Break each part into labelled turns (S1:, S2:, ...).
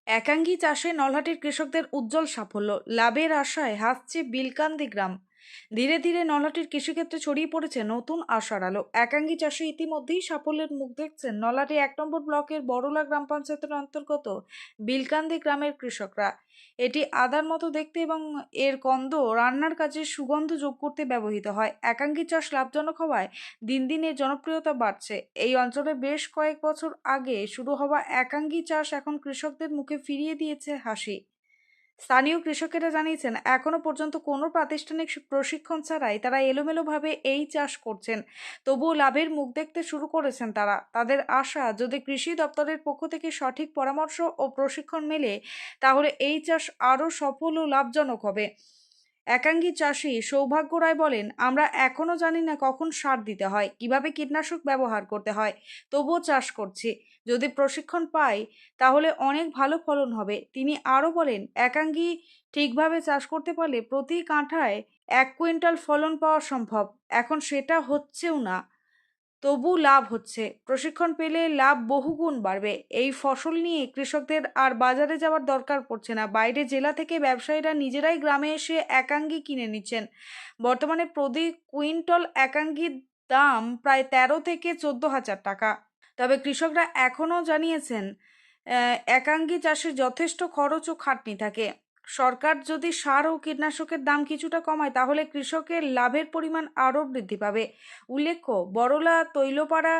S1: একাঙ্গী চাষে নলহাটির কৃষকদের উজ্জ্বল সাফল্য, লাভের আশায় হাসছে বিলকান্দি গ্রাম। ধীরে ধীরে নলহাটির কৃষিক্ষেত্রে ছড়িয়ে পড়েছে নতুন আশার আলো। একাঙ্গী চাষে ইতিমধ্যেই সাফল্যের মুখ দেখছেন নলহাটি ১ নম্বর ব্লকের বড়লা গ্রাম পঞ্চায়েতের অন্তর্গত বিলকান্দি গ্রামের কৃষকরা। এটি আদার মতো দেখতে এবং এর কন্দ রান্নার কাজে সুগন্ধ যোগ করতে ব্যবহৃত হয়। একাঙ্গী চাষ লাভজনক হওয়ায় দিন দিন এর জনপ্রিয়তা বাড়ছে। এই অঞ্চলে বেশ কয়েক বছর আগে শুরু হওয়া একাঙ্গী চাষ এখন কৃষকদের মুখে ফিরিয়ে দিয়েছে হাসি। স্থানীয় কৃষকেরা জানিয়েছেন, এখনো পর্যন্ত কোনো প্রাতিষ্ঠানিক প্রশিক্ষণ ছাড়াই তারা এলোমেলোভাবে এই চাষ করছেন। তবুও লাভের মুখ দেখতে শুরু করেছেন তারা। তাদের আশা, যদি কৃষি দপ্তরের পক্ষ থেকে সঠিক পরামর্শ ও প্রশিক্ষণ মেলে তাহলে এই চাষ আরও সফল ও লাভজনক হবে। একাঙ্গী চাষী সৌভাগ্য রায় বলেন, আমরা এখনো জানি না কখন সার দিতে হয়, কিভাবে কীটনাশক ব্যবহার করতে হয়, তবুও চাষ করছি। যদি প্রশিক্ষণ পাই তাহলে অনেক ভালো ফলন হবে। তিনি আরও বলেন, একাঙ্গী ঠিকভাবে চাষ করতে পারলে প্রতি কাঠায় ১ কুইন্টাল ফলন পাওয়া সম্ভব। এখন সেটা হচ্ছেও না, তবু লাভ হচ্ছে। প্রশিক্ষণ পেলে লাভ বহুগুণ বাড়বে। এই ফসল নিয়ে কৃষকদের আর বাজারে যাওয়ার দরকার পড়ছে না। বাইরে জেলা থেকে ব্যবসায়ীরা নিজেরাই গ্রামে এসে একাঙ্গী কিনে নিচ্ছেন। বর্তমানে প্রতি কুইন্টল একাঙ্গীর দাম প্রায় ১৩ থেকে ১৪,০০০ টাকা। তবে কৃষকরা এখনও জানিয়েছেন, একাঙ্গী চাষে যথেষ্ট খরচ ও খাটনি থাকে। সরকার যদি সার ও কীটনাশকের দাম কিছুটা কমায় তাহলে কৃষকের লাভের পরিমাণ আরও বৃদ্ধি পাবে। উল্লেখ্য, বড়লা, তৈলপাড়া,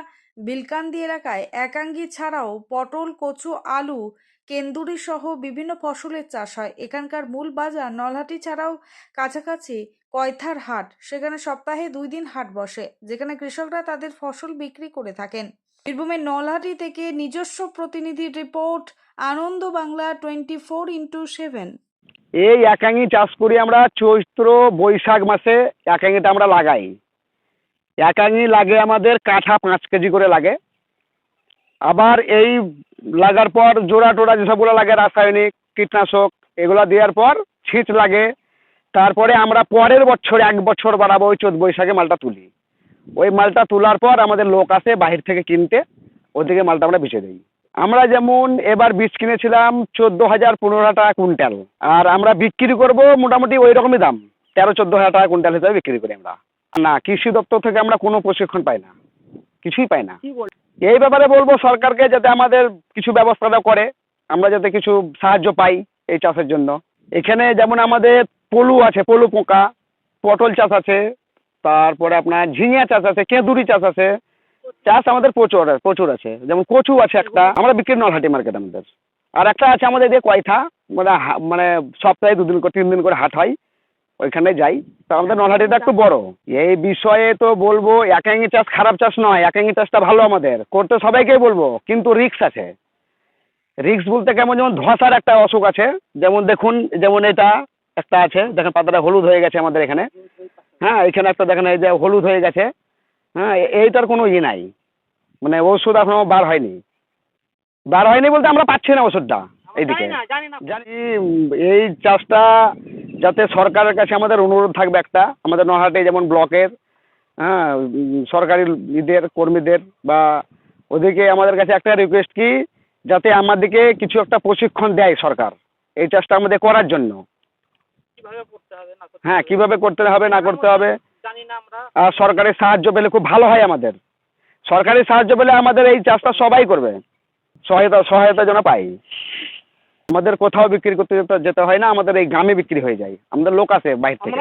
S1: বিলকান্দি এলাকায় একাঙ্গী ছাড়াও পটল, কচু, আলু, কেন্দুরি সহ বিভিন্ন ফসলের চাষ হয়। এখানকার মূল বাজার নলহাটি ছাড়াও কাছাকাছি কয়থার হাট, সেখানে সপ্তাহে ২ দিন হাট বসে, যেখানে কৃষকরা তাদের ফসল বিক্রি করে থাকেন। বীরভূমের নলহাটি থেকে নিজস্ব প্রতিনিধির রিপোর্ট, আনন্দ বাংলা 24x7।
S2: এই একাঙ্গি চাষ করি আমরা চৈত্র বৈশাখ মাসে। একাঙ্গিটা আমরা লাগাই। একাঙ্গি লাগে আমাদের কাঠা 5 কেজি করে লাগে। আবার এই লাগার পর জোড়া টোড়া যেসবগুলো লাগে রাসায়নিক কীটনাশক এগুলো দেওয়ার পর ছিট লাগে। তারপরে আমরা পরের বছর 1 বছর বাড়াবো, ওই চৈত বৈশাখে মালটা তুলি। ওই মালটা তোলার পর আমাদের লোক আসে বাহির থেকে কিনতে, ওদিকে মালটা আমরা বেচে দিই। আমরা যেমন এবার বীজ কিনেছিলাম 14,000 15,000 টাকা কুইন্টাল, আর আমরা বিক্রি করব মোটামুটি ওই রকমই দাম, 13-14,000 টাকা কুইন্টাল হিসাবে বিক্রি করি আমরা। না, কৃষি দপ্তর থেকে আমরা কোনো প্রশিক্ষণ পাই না, কিছুই পাই না। এই ব্যাপারে বলবো সরকারকে, যাতে আমাদের কিছু ব্যবস্থাটা করে, আমরা যাতে কিছু সাহায্য পাই এই চাষের জন্য। এখানে যেমন আমাদের পলু আছে, পলু পোকা, পটল চাষ আছে, তারপরে আপনার ঝিঙে চাষ আছে, কেঁদুরি চাষ আছে। চাষ আমাদের প্রচুর প্রচুর আছে। যেমন কচু আছে একটা, আমরা বিক্রি নলহাটি মার্কেট আমাদের। আর একটা আছে আমাদের এদিকে কয়থা, মানে মানে সপ্তাহে 2 দিন করে 3 দিন করে হাট হয়, ওইখানে যাই। তো আমাদের নলহাটিটা একটু বড়। এই বিষয়ে তো বলবো, একাঙ্গি চাষ খারাপ চাষ নয়, একাঙ্গি চাষটা ভালো আমাদের করতে, সবাইকেই বলবো, কিন্তু রিস্ক আছে। রিস্ক বলতে কেমন, যেমন ধসার একটা অসুখ আছে। যেমন দেখুন, যেমন এটা একটা আছে, দেখেন পাতাটা হলুদ হয়ে গেছে আমাদের এখানে। হ্যাঁ, এখানে একটা দেখেন, এই যে হলুদ হয়ে গেছে। হ্যাঁ, এইটার কোনো নাই, মানে ওষুধ এখনো বার হয়নি। বার হয়নি বলতে আমরা পাচ্ছি না ওষুধটা এইদিকে। জানি এই চাষটা যাতে সরকারের কাছে আমাদের অনুরোধ থাকবে একটা, আমাদের নহাটে যেমন ব্লকের, হ্যাঁ, সরকারি কর্মীদের বা ওদিকে আমাদের কাছে একটা রিকোয়েস্ট, কি যাতে আমাদেরকে কিছু একটা প্রশিক্ষণ দেয় সরকার এই চাষটা আমাদের করার জন্য। হ্যাঁ, কিভাবে করতে হবে না করতে হবে। আর সরকারের সাহায্য পেলে খুব ভালো হয় আমাদের। সরকারি সাহায্য পেলে আমাদের এই চাষটা সবাই করবে, সহায়তা যেন পাই। আমাদের কোথাও বিক্রি করতে যেতে হয় না, আমাদের এই গ্রামে বিক্রি হয়ে যায়। আমাদের লোক আছে বাইরে থেকে।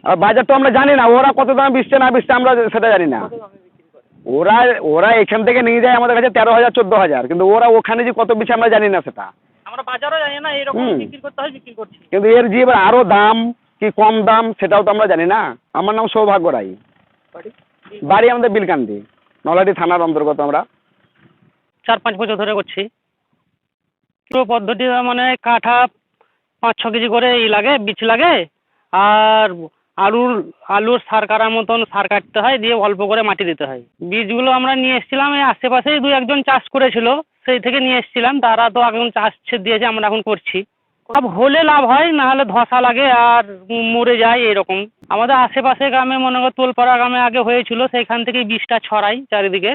S2: আর বাজার তো আমরা জানি না, ওরা কত দামে বেচছে না বেচছে আমরা সেটা জানি না। ওরা ওরা এখান থেকে নিয়ে যায় আমাদের কাছে 13,000 14,000, কিন্তু ওরা ওখানে যে কত বেচে আমরা জানি না সেটা।
S3: আমরা বাজারও জানি না, এরকম বিক্রি করতে হয়, বিক্রি করছি।
S2: কিন্তু এর যে এবার আরো দাম কি কম দাম সেটাও তো আমরা জানি না। আমার নাম সৌভাগ্য রায়, বাড়ি আমাদের বিলকান্দি, নলহাটি থানার অন্তর্গত। আমরা
S3: 4-5 বছর ধরে করছি। পুরো পদ্ধতি মানে কাঠা 5-6 কেজি করে লাগে, বীজ লাগে। আর আলুর সার কাটার মতন সার কাটতে হয়, দিয়ে অল্প করে মাটি দিতে হয়। বীজগুলো আমরা নিয়ে এসেছিলাম, এই আশেপাশেই 2-1 জন চাষ করেছিল, সেই থেকে নিয়ে এসেছিলাম। তারা তো এখন চাষ দিয়েছে, আমরা এখন করছি। লাভ হলে লাভ হয়, না হলে ধসা লাগে আর মরে যায় এরকম। আমাদের আশেপাশে গ্রামে, মনে করো তোলপাড়া গ্রামে আগে হয়েছিল, সেইখান থেকেই বীজটা ছড়াই চারিদিকে।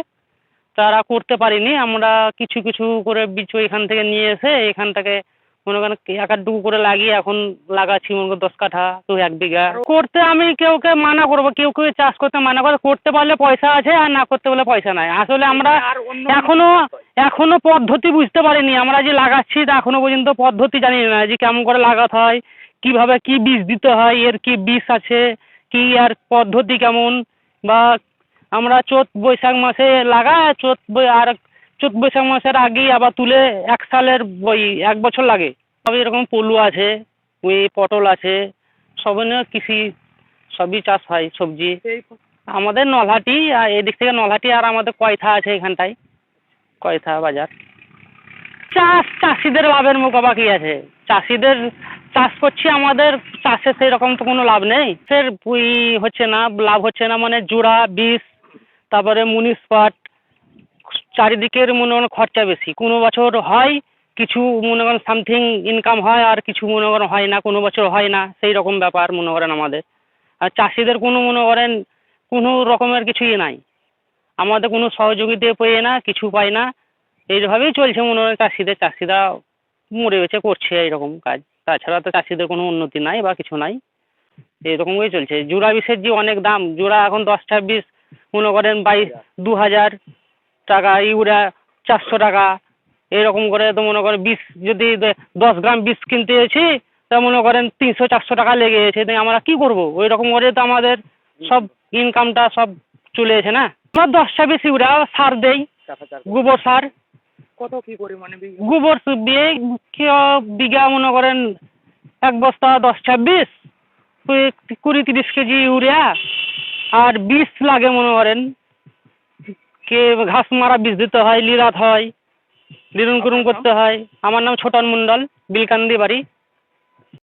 S3: তারা করতে পারিনি। আমরা কিছু কিছু করে বীজ এখান থেকে নিয়ে এসে এখান থেকে মনে করেন এক আধটুকু করে লাগিয়ে এখন লাগাচ্ছি মনে করেন 10 কাঠা, কেউ 1 বিঘা। করতে আমি কেউকে মানা করবো, কেউ কেউ চাষ করতে মানা করে, করতে পারলে পয়সা আছে আর না করতে পারলে পয়সা নাই। আসলে আমরা এখনো পদ্ধতি বুঝতে পারিনি। আমরা যে লাগাচ্ছি তা এখনো পর্যন্ত পদ্ধতি জানি না যে কেমন করে লাগাতে হয়, কিভাবে কি বীজ দিতে হয়, এর কি বীজ আছে, কি আর পদ্ধতি কেমন। বা আমরা চৈত বৈশাখ মাসে লাগাই, চৈত বৈশাখ মাসের আগেই আবার তুলে 1 সালের 1 বছর লাগে। সব এরকম পলু আছে, ওই পটল আছে, সব নিয়ে কৃষি সবই চাষ হয়, সবজি। আমাদের নলহাটি, আর এদিক থেকে নলহাটি, আর আমাদের কয়থা আছে এখানটায়, কয়থা বাজার। চাষিদের লাভের মুখ বাকি আছে। চাষিদের চাষ করছি, আমাদের চাষে সেই রকম তো কোনো লাভ নেই। ফের হচ্ছে না, লাভ হচ্ছে না, মানে জোড়া বীজ, তারপরে মুনিশ পাট, চারিদিকের মনে করেন খরচা বেশি। কোনো বছর হয় কিছু মনে করেন সামথিং ইনকাম হয়, আর কিছু মনে করেন হয় না, কোনো বছর হয় না, সেই রকম ব্যাপার মনে করেন আমাদের। আর চাষিদের কোনো মনে করেন কোনো রকমের কিছুই নাই, আমাদের কোনো সহযোগিতা পেয়ে না, কিছু পায় না। এইভাবেই চলছে মনে হয় চাষিরা মরে বেঁচে করছে এইরকম কাজ। তাছাড়া তো চাষিদের কোনো উন্নতি নাই বা কিছু নাই, এইরকমই চলছে। জোড়া বিষের যে অনেক দাম, জোড়া এখন 10টা বীজ মনে করেন 2000 টাকা, ইউরিয়া 400 টাকা, এরকম করে তো মনে করেন বীজ যদি 10 গ্রাম বীজ কিনতে এসেছি তা মনে করেন 300-400 টাকা লেগে গেছে। তাই আমরা কি করব? ওই রকম করে তো আমাদের সব ইনকামটা সব চলে এসে না। আমরা 10টা বীজ ইউরিয়া সার দেই, গোবর সার।
S4: কত কি পরিমাণে
S3: গোবর দিয়ে বিঘা মনে করেন 1 বস্তা 10-26, 20-30 কেজি ইউরিয়া। আর বীজ লাগে মনে করেন কে ঘাস মারা বীজ দিতে হয়, লিরাত হয়, লিরুন করতে হয়। আমার নাম ছোটন মণ্ডল, বিলকান্দি বাড়ি।